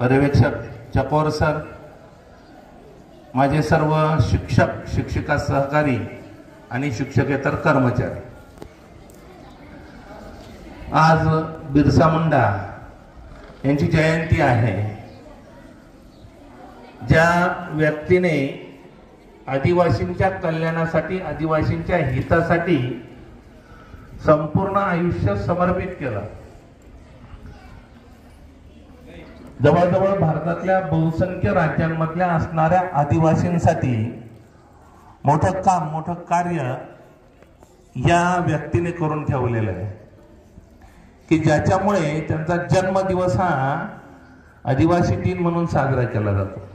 पर्यवेक्षक चकोर सर, माझे सर्व शिक्षक शिक्षिका सहकारी आणि शिक्षकेतर कर्मचारी, आज बिरसा मुंडा यांची जयंती आहे. ज्या व्यक्तीने आदिवासींच्या कल्याणासाठी, आदिवासींच्या हितासाठी संपूर्ण आयुष्य समर्पित केलं. जवळजवळ भारतातल्या बहुसंख्य राज्यांमधल्या असणाऱ्या आदिवासींसाठी मोठं काम, मोठं कार्य या व्यक्तीने करून ठेवलेलं आहे की ज्याच्यामुळे त्यांचा जन्मदिवस हा आदिवासी दिन म्हणून साजरा केला जातो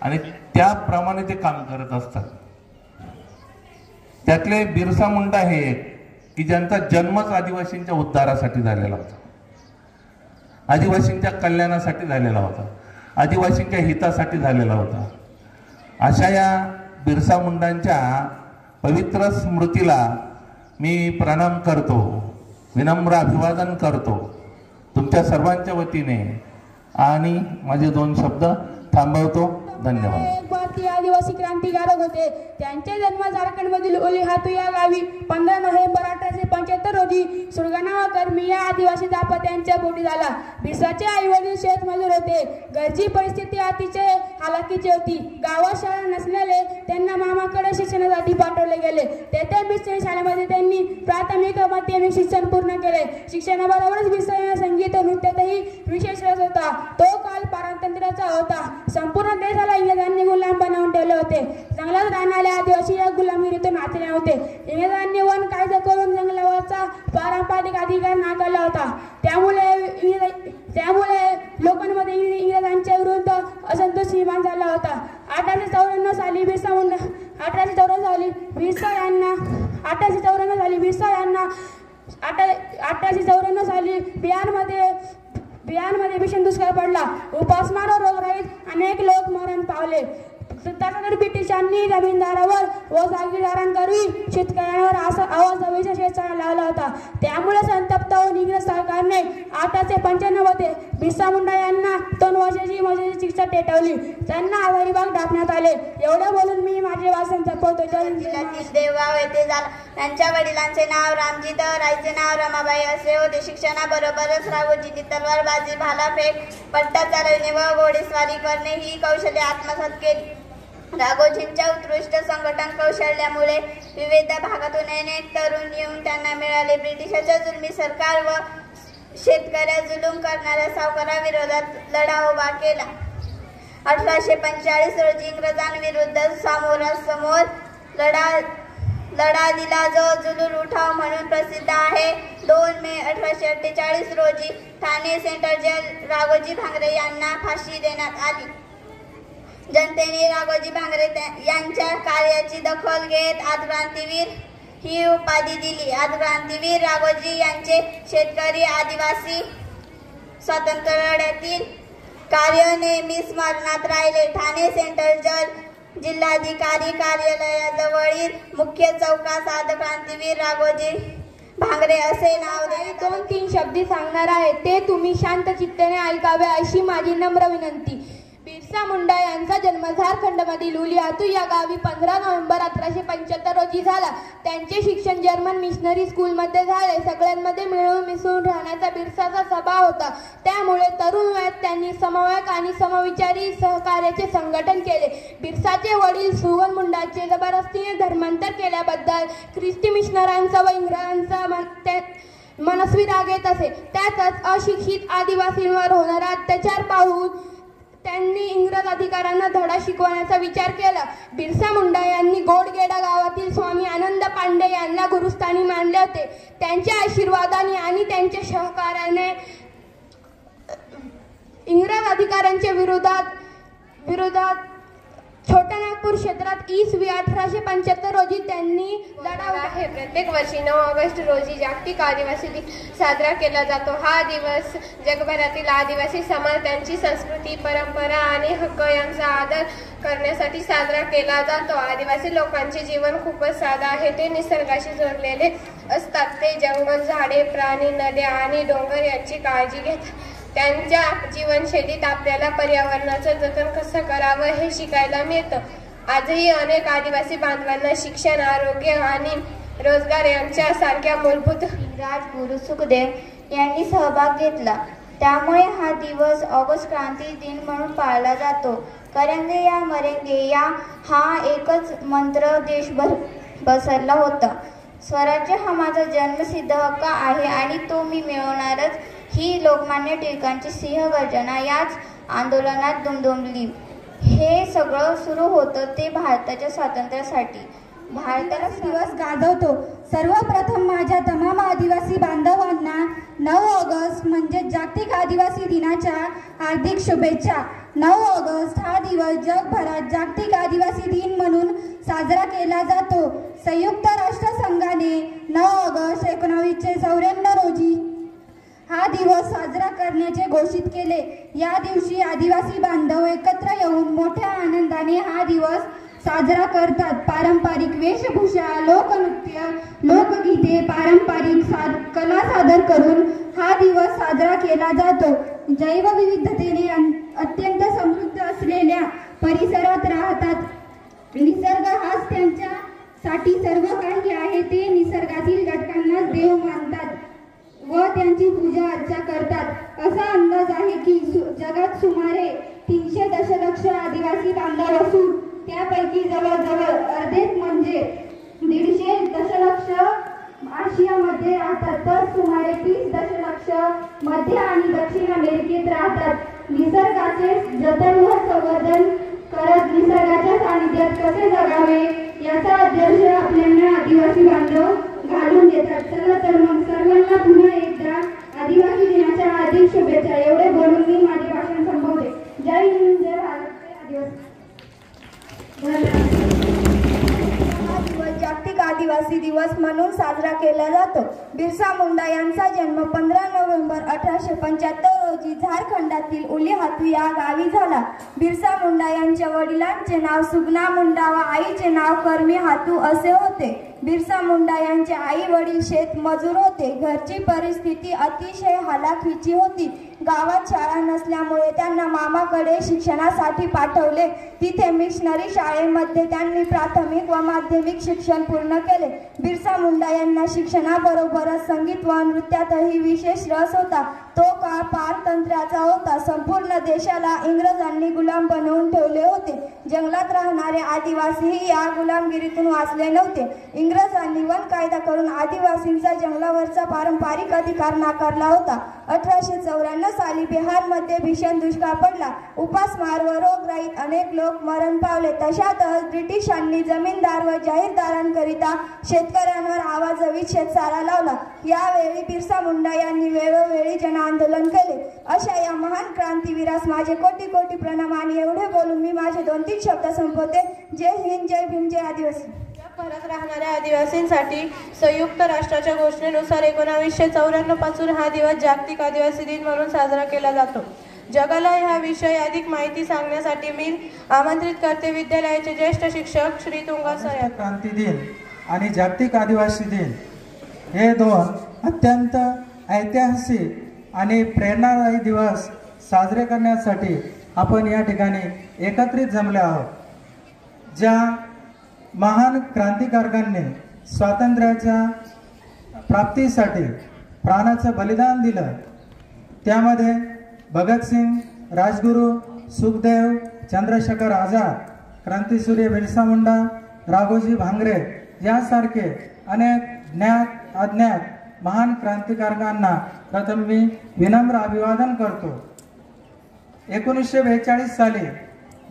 आणि त्याप्रमाणे ते काम करत असतात. त्यातले बिरसा मुंडा हे की ज्यांचा जन्मच आदिवासींच्या उद्धारासाठी झालेला होता, आदिवासींच्या कल्याणासाठी झालेला होता, आदिवासींच्या हितासाठी झालेला होता. अशा या बिरसा मुंडांच्या पवित्र स्मृतीला मी प्रणाम करतो, विनम्र अभिवादन करतो तुमच्या सर्वांच्या वतीने आणि माझे 2 शब्द थांबवतो. धन्यवाद. एक भारतीय आदिवासी क्रांतिकारक होते. त्यांचे जन्म झारखंडमधील उलीहातू या गावी 15 नोव्हेंबर 1875 रोजी सुरगाणा कर्मी या आदिवासी दाम्पत्यांच्या पोटी झाला. बिरसाचे आई वडील शेतमजूर होते. घरची परिस्थिती अतिशय हालाकीची होती. गावात शाळा नसल्याने त्यांना मामाकडे शिक्षणासाठी पाठवले गेले. तेथे बिरसा शाळेमध्ये त्यांनी प्राथमिक व माध्यमिक शिक्षण पूर्ण केले. शिक्षणाबरोबरच बिरसा संगीत नृत्यातही विशेष रस होता. तो काल पारतंत्र्याचा होता. संपूर्ण देशाला इंग्रजांनी गुलाम बनवून ठेवले होते. जंगलात राहणारे आदिवासी या गुलामीतून वाचले नव्हते. इंग्रजांनी वन कायदा करून जंगलावरचा पारंपरिक अधिकार नाकारला होता. त्यामुळे लोकांमध्ये इंग्रजांच्या विरुद्ध असंतोष निर्माण झाला होता. 1894 साली बिहारमध्ये भीषण दुष्काळ पडला. उपासमार व रोगराईत अनेक लोक मरण पावले. त्यानंतर ब्रिटिशांनी जमीनदारावर व जागीरदारांकरवी शेतकऱ्यांवर अवाजवीचा शेतसारा लावला होता. त्यामुळे संतप्त होऊन इंग्रज सरकारने 1895 मध्ये बिरसा मुंडा यांना 2 वर्षाची मजुरीची शिक्षा ठेठवली. त्यांना हजारीबाग टाकण्यात आले. एवढं बोलून मी माझे भाषण संपवतो. जिल्ह्यातील देवगाव येथे झाला. त्यांच्या वडिलांचे नाव रामजी तर आईचे नाव रमाबाई असे होते. शिक्षणाबरोबरच राघोजींनी तलवारबाजी, भालाफेक, पट्टा चालवणे व घोडेस्वारी करणे ही कौशल्ये आत्मसात केली. राघोजींच्या उत्कृष्ट संघटन कौशल्यामुळे विविध भागातून अनेक तरुण येऊन त्यांना मिळाले. ब्रिटिशांच्या जुलमी सरकार व शेतकऱ्या जुलूम करणाऱ्या सावकाराविरोधात लढा उभा केला. 1845 रोजी इंग्रजांविरुद्ध समोरासमोर लढा दिला जो जुलूल उठाव म्हणून प्रसिद्ध आहे. 2 मे 1848 रोजी ठाणे सेंट्रल जेल राघोजी भांगरे यांना फाशी देण्यात आली. जनतेने राघोजी भांगरे यांच्या कार्याची दखल घेत आदिक्रांतीवीर ही उपाधी दिली. आदिक्रांतीवीर राघोजी यांचे शेतकरी आदिवासी स्वातंत्र्य लढ्यातील कार्य नेहमी स्मरणात राहिले. ठाणे सेंट्रल जेल जिल्हाधिकारी कार्यालयाजवळील मुख्य चौकास आदिक्रांतीवीर राघोजी भांगरे असे नाव दे. 2-3 शब्द सांगणार आहे, ते तुम्ही शांत चित्ताने ऐकावे अशी माझी नम्र विनंती. बिरसा मुंडा यांचा जन्म झारखंडमधील उलीहातू या गावी 15 नोव्हेंबर 1875 रोजी झाला. त्यांचे शिक्षण जर्मन मिशनरी स्कूलमध्ये झाले. सगळ्यांमध्ये मिळून मिसळून राहण्याचा बिरसाचा स्वभाव होता. त्यामुळे तरुण वयात त्यांनी समवयक आणि समविचारी सहकार्याचे संघटन केले. बिरसाचे वडील सुगन मुंडाचे जबरदस्तीने धर्मांतर केल्याबद्दल ख्रिस्ती मिशनरांचा व इंग्रजांचा मनस्वी राग येत असे. त्यातच अशिक्षित आदिवासींवर होणारा अत्याचार पाहून त्यांनी इंग्रज अधिकाऱ्यांना धडा शिकवण्याचा विचार केला. बिरसा मुंडा यांनी गोडगेडा गावातील स्वामी आनंद पांडे यांना गुरुस्थानी मानले होते. त्यांच्या आशीर्वादाने आणि त्यांच्या सहकार्याने इंग्रज अधिकाऱ्यांच्या विरोधात छोट्या नागपूर क्षेत्रात इसवी 1875 रोजी त्यांनी लढा आहे. प्रत्येक वर्षी 9 ऑगस्ट रोजी जागतिक आदिवासी दिन साजरा केला जातो. हा दिवस जगभरातील आदिवासी समाज त्यांची संस्कृती, परंपरा आणि हक्क यांचा आदर करण्यासाठी साजरा केला जातो. आदिवासी लोकांचे जीवन खूपच साधे आहे. ते निसर्गाशी जोडलेले असतात. ते जंगल, झाडे, प्राणी, नद्या आणि डोंगर यांची काळजी घेतात. त्यांच्या जीवनशैलीत आपल्याला पर्यावरणाचं जतन कसं करावं हे शिकायला मिळतं. आजही अनेक आदिवासी बांधवांना शिक्षण, आरोग्य आणि रोजगार यांच्यासारख्या मूलभूत राजगुरू सुखदेव यांनी सहभाग घेतला. त्यामुळे हा दिवस ऑगस्ट क्रांती दिन म्हणून पाळला जातो. करेंगे या मरेंगे या हा एकच मंत्र देशभर पसरला होता. स्वराज्य हा माझा जन्मसिद्ध हक्क आहे आणि तो मी मिळवणारच, ही लोकमान्य टिळकांची सिंहगर्जना याच आंदोलनात दुमदुमली. हे सगळं सुरू होतं ते भारताच्या स्वातंत्र्यासाठी. भारताला दिवस गाजवतो. सर्वप्रथम माझ्या तमाम आदिवासी बांधवांना 9 ऑगस्ट म्हणजे जागतिक आदिवासी दिनाच्या हार्दिक शुभेच्छा. 9 ऑगस्ट हा दिवस जगभरात जागतिक आदिवासी दिन म्हणून साजरा केला जातो. संयुक्त राष्ट्रसंघाने 9 ऑगस्ट 1994 रोजी हा दिवस साजरा करण्याचे घोषित केले. या दिवशी आदिवासी बांधव एकत्र येऊन मोठ्या आनंदाने हा दिवस साजरा करतात. पारंपरिक वेशभूषा, लोकनृत्य, लोकगीते, पारंपरिक कला सादर करून हा दिवस साजरा केला जातो. जैवविविधतेने अत्यंत समृद्ध असलेल्या परिसरात राहतात. निसर्ग हाच त्यांच्यासाठी सर्व काही आहे. ते निसर्गातील घटकांनाच देव मानतात व त्यांची पूजा अर्चा करतात. असा अंदाज आहे की जगात सुमारे 300 दशलक्ष आदिवासी बांधव असून त्यापैकी जवळजवळ अर्धेच म्हणजे 150 दशलक्ष आशियामध्ये राहतात, तर सुमारे 30 दशलक्ष मध्य आणि दक्षिण अमेरिकेत राहतात. निसर्गाचे जतन व संवर्धन करत निसर्गाच्या सानिध्यात कसे जगावे याचा आदर्श आपल्याला आदिवासी बांधव घालून देतात. चला तर मग सर्वांना पुन्हा एकदा आदिवासी दिनाच्या हार्दिक शुभेच्छा. एवढे बोलून मी माझे भाषण संपवते. जय हिंद, जय भारत, जय आदिवासी. हा दिवस जागतिक आदिवासी दिवस म्हणून साजरा केला जातो. बिरसा मुंडा यांचा जन्म 15 नोव्हेंबर 1875 रोजी झारखंडातील उलीहातू या गावी झाला. बिरसा मुंडा यांच्या वडिलांचे नाव सुगना मुंडा व आईचे नाव कर्मी हातू असे होते. बिरसा मुंडा यांचे आई वडील शेत मजूर होते. घरची परिस्थिती अतिशय हलाखीची होती. गावात शाळा नसल्यामुळे त्यांना मामाकडे शिक्षणासाठी पाठवले. तिथे मिशनरी शाळेमध्ये त्यांनी प्राथमिक व माध्यमिक शिक्षण पूर्ण केले. बिरसा मुंडा यांना शिक्षणाबरोबरच संगीत व नृत्यातही विशेष रस होता. तो काळ पारतंत्र्याचा होता. संपूर्ण देशाला इंग्रजांनी गुलाम बनवून ठेवले होते. जंगलात राहणारे आदिवासीही या गुलामगिरीतून वाचले नव्हते. इंग्रजांनी वन कायदा करून आदिवासींचा जंगलावरचा पारंपरिक अधिकार नाकारला होता. 1894 साली बिहारमध्ये भीषण दुष्काळ पडला. उपासमार व रोगराईत अनेक लोक मरण पावले. तशातच ब्रिटिशांनी जमीनदार व जाहीरदारांकरिता शेतकऱ्यांवर आवाजवी शेतसारा लावला. यावेळी बिरसा मुंडा यांनी वेळोवेळी जन आंदोलन केले. अशा या महान क्रांतीवीरास माझे कोटी कोटी प्रणाम. आणि एवढे बोलून मी माझे 2-3 शब्द संपवते. जय हिंद, जय भीम, जय आदिवासी. जगभरात राहणाऱ्या आदिवासींसाठी संयुक्त राष्ट्राच्या घोषणेनुसार 1994 पासून हा दिवस जागतिक आदिवासी दिन म्हणून साजरा केला जातो. जगाला ह्याविषयी अधिक माहिती सांगण्यासाठी मी आमंत्रित करते विद्यालयाचे ज्येष्ठ शिक्षक श्री तुंगा सर. क्रांती दिन आणि जागतिक आदिवासी दिन हे दोन अत्यंत ऐतिहासिक आणि प्रेरणादायी दिवस साजरे करण्यासाठी आपण या ठिकाणी एकत्रित जमले आहोत. ज्या महान क्रांतिकारकांनी स्वातंत्र्याच्या प्राप्तीसाठी प्राणाचं बलिदान दिलं, त्यामध्ये भगतसिंग, राजगुरू, सुखदेव, चंद्रशेखर आझाद, क्रांतीसूर्य बिरसा मुंडा, राघोजी भांगरे यासारखे अनेक ज्ञात अज्ञात महान क्रांतिकारकांना प्रथम मी विनम्र अभिवादन करतो. 1942 साली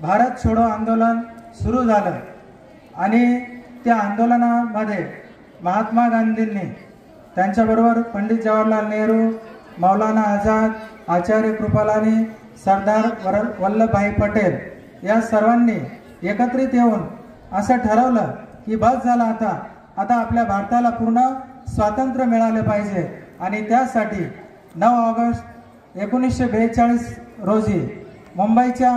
भारत छोडो आंदोलन सुरू झालं आणि त्या आंदोलनामध्ये महात्मा गांधींनी त्यांच्याबरोबर पंडित जवाहरलाल नेहरू, मौलाना आझाद, आचार्य कृपलानी, सरदार वल्लभभाई पटेल या सर्वांनी एकत्रित येऊन असं ठरवलं की बस झालं, आता आपल्या भारताला पूर्ण स्वातंत्र्य मिळाले पाहिजे. आणि त्यासाठी 9 ऑगस्ट 1942 रोजी मुंबईच्या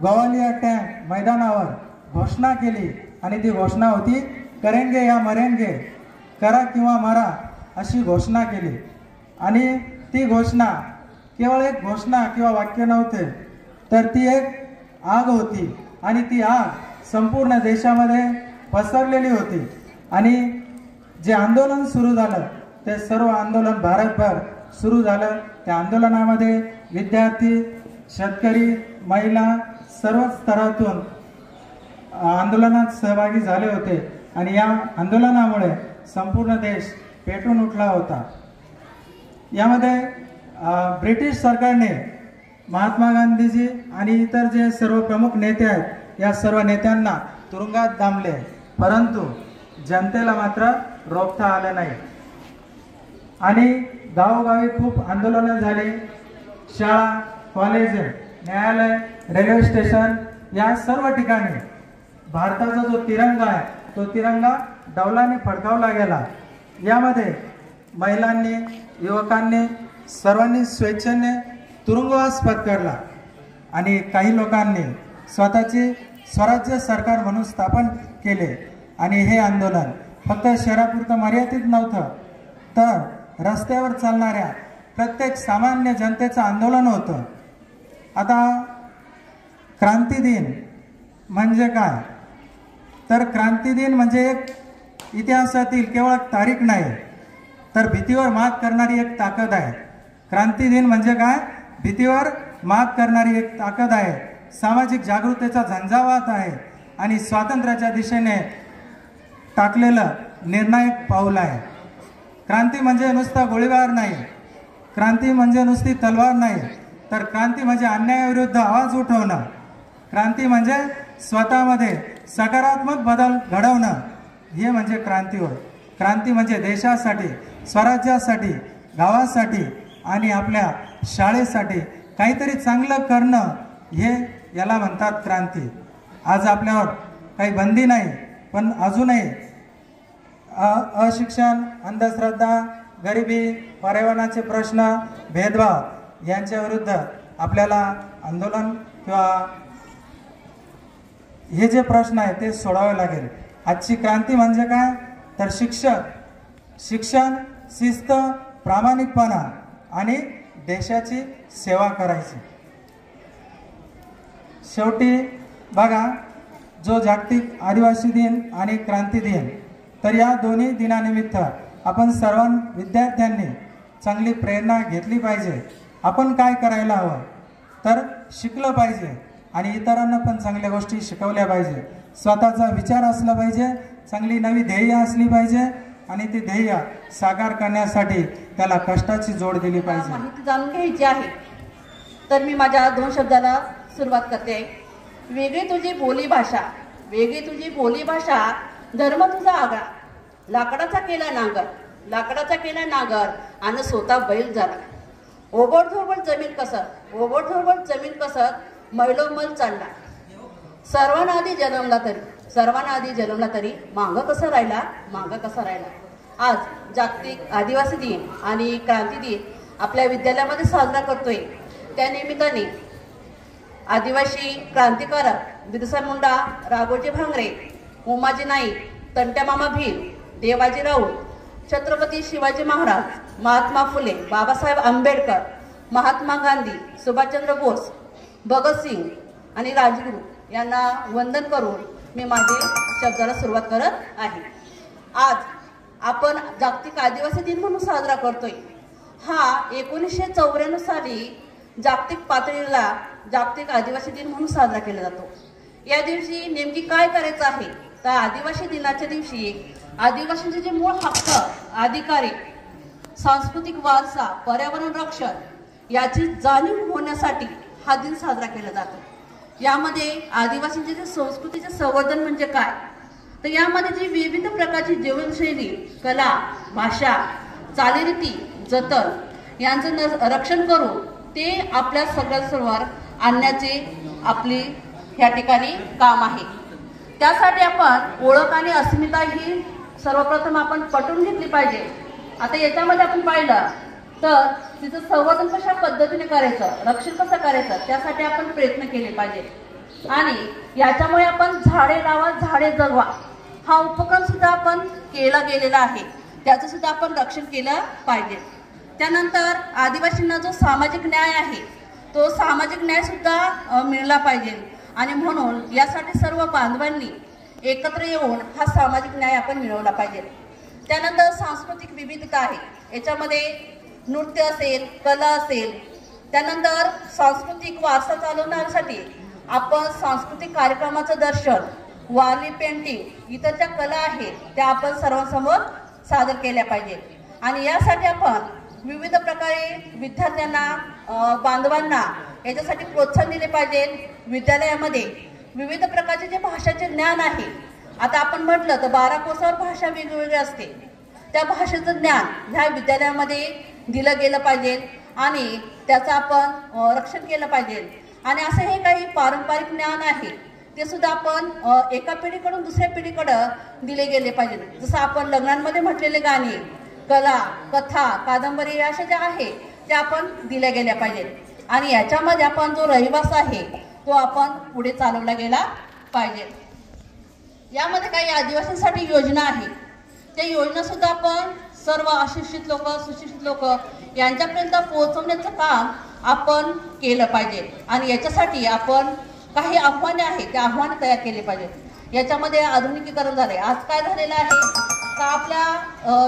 ग्वालियर टँक मैदानावर घोषणा केली. आणि ती घोषणा होती करेंगे या मरेंगे, करा किंवा मरा अशी घोषणा केली. आणि ती घोषणा केवळ एक घोषणा किंवा वाक्य नव्हते, तर ती एक आग होती आणि ती आग संपूर्ण देशामध्ये पसरलेली होती. आणि जे आंदोलन सुरू झालं ते सर्व आंदोलन भारतभर सुरू झालं. त्या आंदोलनामध्ये विद्यार्थी, शेतकरी, महिला सर्वच स्तरातून आंदोलनात सहभागी झाले होते आणि या आंदोलनामुळे संपूर्ण देश पेटून उठला होता. यामध्ये ब्रिटिश सरकारने महात्मा गांधीजी आणि इतर जे सर्व प्रमुख नेते आहेत या सर्व नेत्यांना तुरुंगात डांबले, परंतु जनतेला मात्र रोखता आलं नाही. आणि गावोगावी खूप आंदोलनं झाली. शाळा, कॉलेज, न्यायालय, रेल्वे स्टेशन या सर्व ठिकाणी भारताचा जो तिरंगा आहे तो तिरंगा डौलाने फडकावला गेला. यामध्ये महिलांनी, युवकांनी, सर्वांनी स्वेच्छेने तुरुंगवास पत्करला आणि काही लोकांनी स्वतःचे स्वराज्य सरकार म्हणून स्थापन केले. आणि हे आंदोलन फक्त शहरापुरतं मर्यादित नव्हतं, तर रस्त्यावर चालणाऱ्या प्रत्येक सामान्य जनतेचं आंदोलन होतं. आता क्रांती दिन म्हणजे काय, तर क्रांती दिन म्हणजे एक इतिहासातील केवळ तारीख नाही, तर भीतीवर मात करणारी एक ताकद आहे. क्रांती दिन म्हणजे काय, भीतीवर मात करणारी एक ताकद आहे, सामाजिक जागृतीचा झंझावात आहे आणि स्वातंत्र्याच्या दिशेने टाकलेलं निर्णायक पाऊल आहे. क्रांती म्हणजे नुसता गोळीबार नाही, क्रांती म्हणजे नुसती तलवार नाही, तर क्रांती म्हणजे अन्यायाविरुद्ध आवाज उठवणं. क्रांती म्हणजे स्वतःमध्ये सकारात्मक बदल घडवणं, हे म्हणजे क्रांती होय. क्रांती म्हणजे देशासाठी, स्वराज्यासाठी, गावासाठी आणि आपल्या शाळेसाठी काहीतरी चांगलं करणं, हे याला म्हणतात क्रांती. आज आपल्यावर काही बंदी नाही, पण अजूनही अशिक्षण, अंधश्रद्धा, गरिबी, पर्यावरणाचे प्रश्न, भेदभाव यांच्या विरुद्ध आपल्याला आंदोलन किंवा हे जे प्रश्न आहे ते सोडावे लागेल. आजची क्रांती म्हणजे काय, तर शिक्षण, शिस्त, प्रामाणिकपणा आणि देशाची सेवा करायची. शेवटी बघा, जो जागतिक आदिवासी दिन आणि क्रांती दिन, तर या दोन्ही दिनानिमित्त आपण सर्व विद्यार्थ्यांनी चांगली प्रेरणा घेतली पाहिजे. आपण काय करायला हवं, तर शिकलं पाहिजे आणि इतरांना पण चांगल्या गोष्टी शिकवल्या पाहिजे. स्वतःचा विचार असला पाहिजे, चांगली नवी ध्येय असली पाहिजे आणि ती ध्येय साकार करण्यासाठी त्याला कष्टाची जोड दिली पाहिजे. माहिती जाणून घ्यायची आहे, तर मी माझ्या 2 शब्दाला सुरुवात करते. वेगळी तुझी बोलीभाषा, वेगळी तुझी बोलीभाषा, धर्म तुझा आगळा, लाकडाचा केला नांगर, लाकडाचा केला नांगर आणि स्वतः बैल झाला. ओबडधोबड जमीन कसत, ओबडधोबड जमीन कसत, मैलोमल चालला. सर्वांना आधी जन्मला तरी मांग कसा राहिला, मांग कसा राहिला. आज जागतिक आदिवासी दिन आणि क्रांती दिन आपल्या विद्यालयामध्ये साजरा करतोय. त्या निमित्ताने आदिवासी क्रांतिकारक बिरसा मुंडा, राघोजी भांगरे, उमाजी नाईक, तंट्या मामा भील, देवाजी राऊत, छत्रपती शिवाजी महाराज, महात्मा फुले, बाबासाहेब आंबेडकर, महात्मा गांधी, सुभाषचंद्र बोस, भगतसिंग आणि राजगुरू यांना वंदन करून मी माझे शब्दाला सुरुवात करत आहे. आज आपण जागतिक आदिवासी दिन म्हणून साजरा करतोय. हा 1994 साली जागतिक पातळीला जागतिक आदिवासी दिन म्हणून साजरा केला जातो. या दिवशी नेमकी काय करायचं आहे, तर आदिवासी दिनाच्या दिवशी आदिवासींचे जे मूळ हक्क, अधिकारी, सांस्कृतिक वारसा, पर्यावरण रक्षण याची जाणीव होण्यासाठी हा दिन साजरा केला जातो. यामध्ये आदिवासींचे जे संस्कृतीचे संवर्धन म्हणजे काय, तर यामध्ये जी विविध प्रकारची जीवनशैली, कला, भाषा, चालीरीती, जतन यांचं रक्षण करून ते आपल्या सगळ्यांसमोर आणण्याचे आपली ह्या ठिकाणी काम आहे. त्यासाठी आपण ओळख आणि अस्मिता ही सर्वप्रथम आपण पटवून घेतली पाहिजे. आता याच्यामध्ये आपण पाहिलं तर तिचं संवर्धन कशा पद्धतीने करायचं, रक्षण कसं करायचं, त्यासाठी आपण प्रयत्न केले पाहिजे. आणि याच्यामुळे आपण झाडे लावा, झाडे जगवा हा उपक्रम सुद्धा आपण केला गेलेला आहे. त्याचं सुद्धा आपण रक्षण केलं पाहिजे. त्यानंतर आदिवासींना जो सामाजिक न्याय आहे तो सामाजिक न्याय सुद्धा मिळाला पाहिजे आणि म्हणून यासाठी सर्व बांधवांनी एकत्र येऊन हा सामाजिक न्याय आपण मिळवला पाहिजे. त्यानंतर सांस्कृतिक विविधता आहे, याच्यामध्ये नृत्य असेल, कला असेल. त्यानंतर सांस्कृतिक वारसा चालवण्यासाठी आपण सांस्कृतिक कार्यक्रमाचं दर्शन, वारली पेंटिंग, इतर ज्या कला आहेत त्या आपण सर्वांसमोर सादर केल्या पाहिजे. आणि यासाठी आपण विविध प्रकारे विद्यार्थ्यांना, बांधवांना याच्यासाठी प्रोत्साहन दिले पाहिजे. विद्यालयामध्ये विविध प्रकारचे जे भाषाचे ज्ञान आहे, आता आपण म्हटलं तर 12 कोसावर भाषा वेगवेगळी असते, त्या भाषेचं ज्ञान ह्या विद्यालयामध्ये दिलं गेलं पाहिजे आणि त्याचं आपण रक्षण केलं पाहिजे. आणि असं हे काही पारंपरिक ज्ञान आहे ते सुद्धा आपण एका पिढीकडून दुसऱ्या पिढीकडं दिले गेले पाहिजे. जसं आपण लग्नांमध्ये म्हटलेले गाणे, कला, कथा, कादंबरी अशा ज्या आहे त्या आपण दिल्या गेल्या पाहिजेत. आणि याच्यामध्ये आपण जो रहिवास आहे तो आपण पुढे चालवला गेला पाहिजे. यामध्ये काही आदिवासींसाठी योजना आहे, त्या योजना सुद्धा आपण सर्व अशिक्षित लोक, सुशिक्षित लोक यांच्यापर्यंत पोहोचवण्याचं काम आपण केलं पाहिजे. आणि याच्यासाठी आपण काही आव्हाने आहेत त्या आव्हाने तयार केले पाहिजे. याच्यामध्ये आधुनिकीकरण झाले. आज काय झालेलं आहे का आपल्या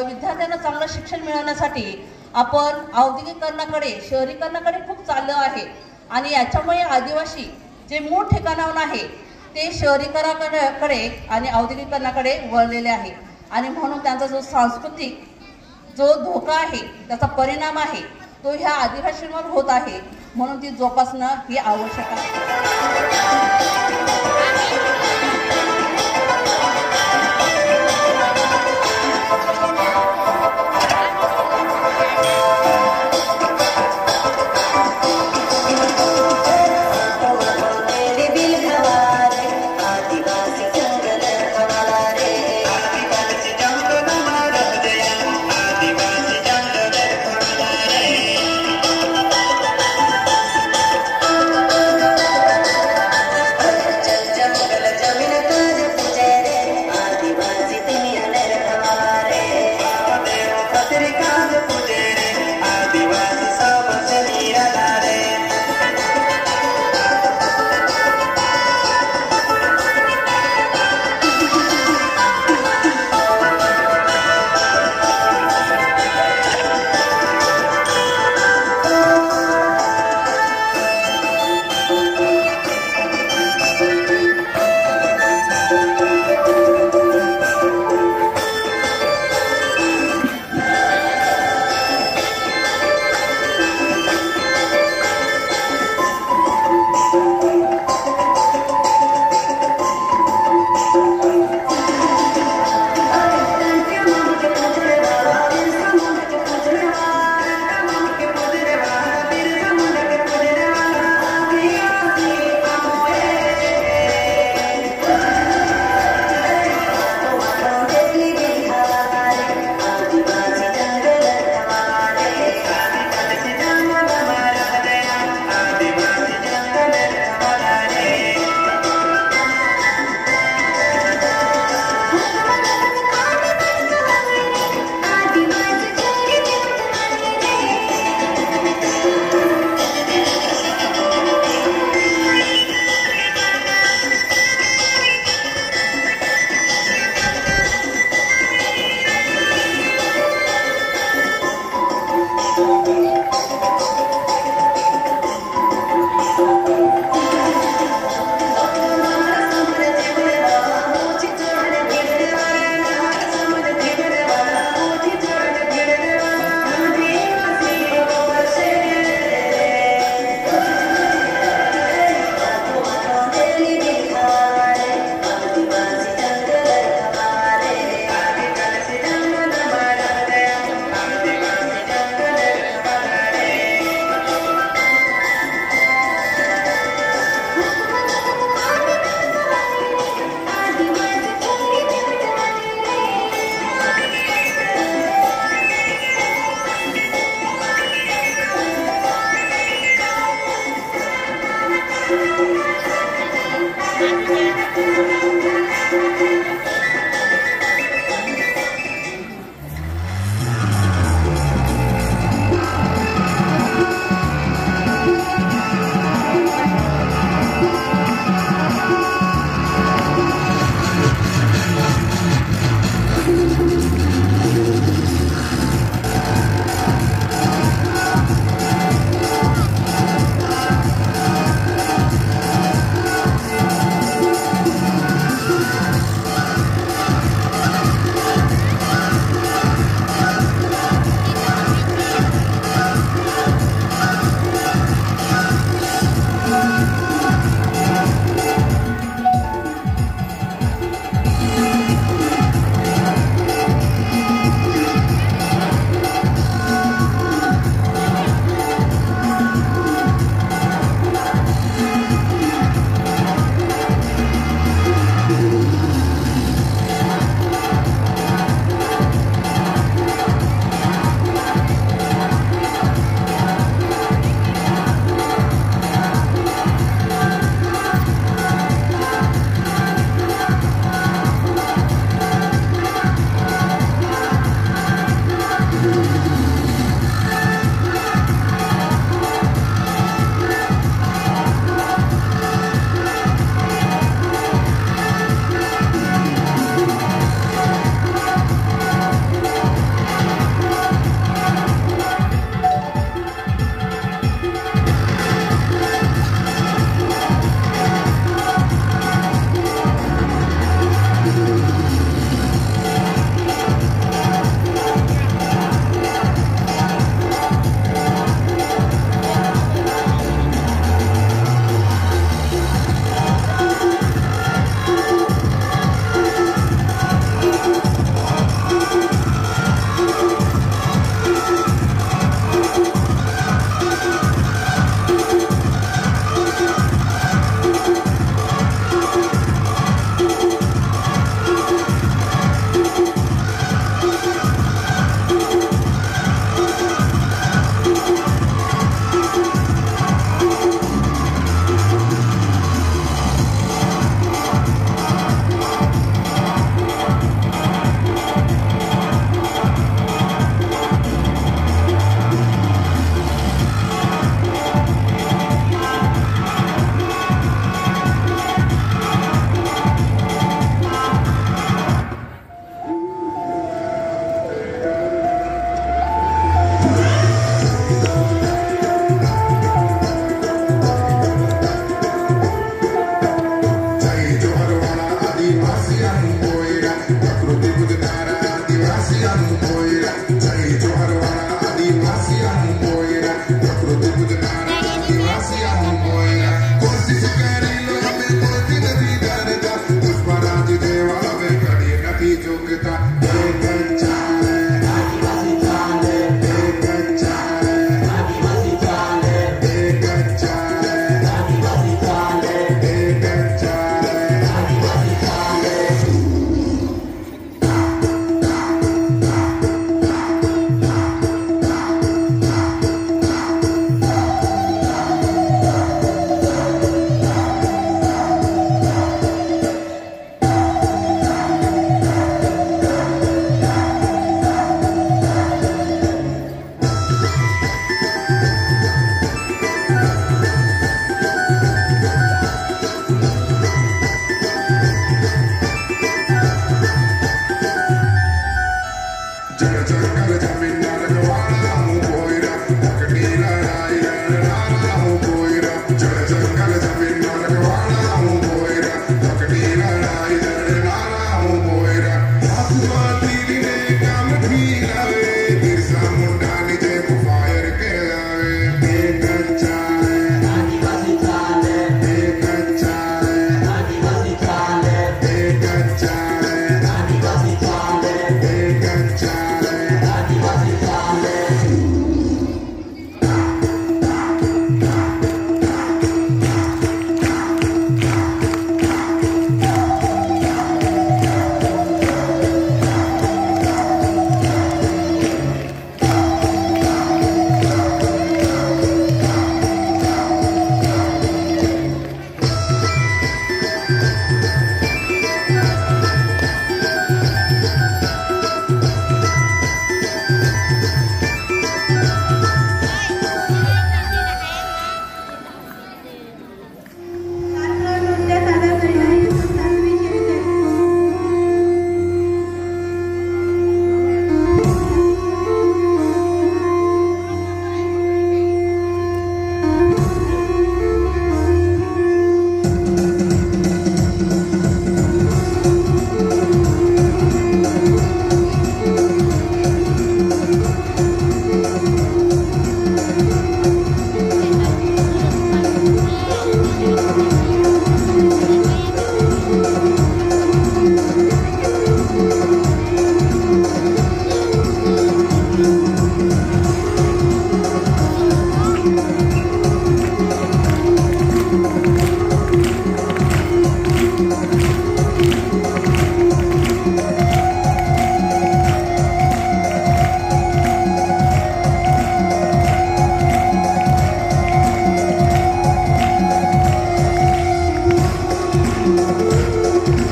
विद्यार्थ्यांना चांगलं शिक्षण मिळवण्यासाठी आपण औद्योगिकरणाकडे, शहरीकरणाकडे खूप चाललं आहे. आणि याच्यामुळे आदिवासी जे मूळ ठिकाणाहून आहे ते शहरीकरणाकडे आणि औद्योगिकरणाकडे वळलेले आहे. आणि म्हणून त्यांचा जो सांस्कृतिक जो धोका आहे, त्याचा परिणाम आहे तो ह्या आदिवासींवर होत आहे. म्हणून ती जोपासणं ही आवश्यक आहे.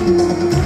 Thank you.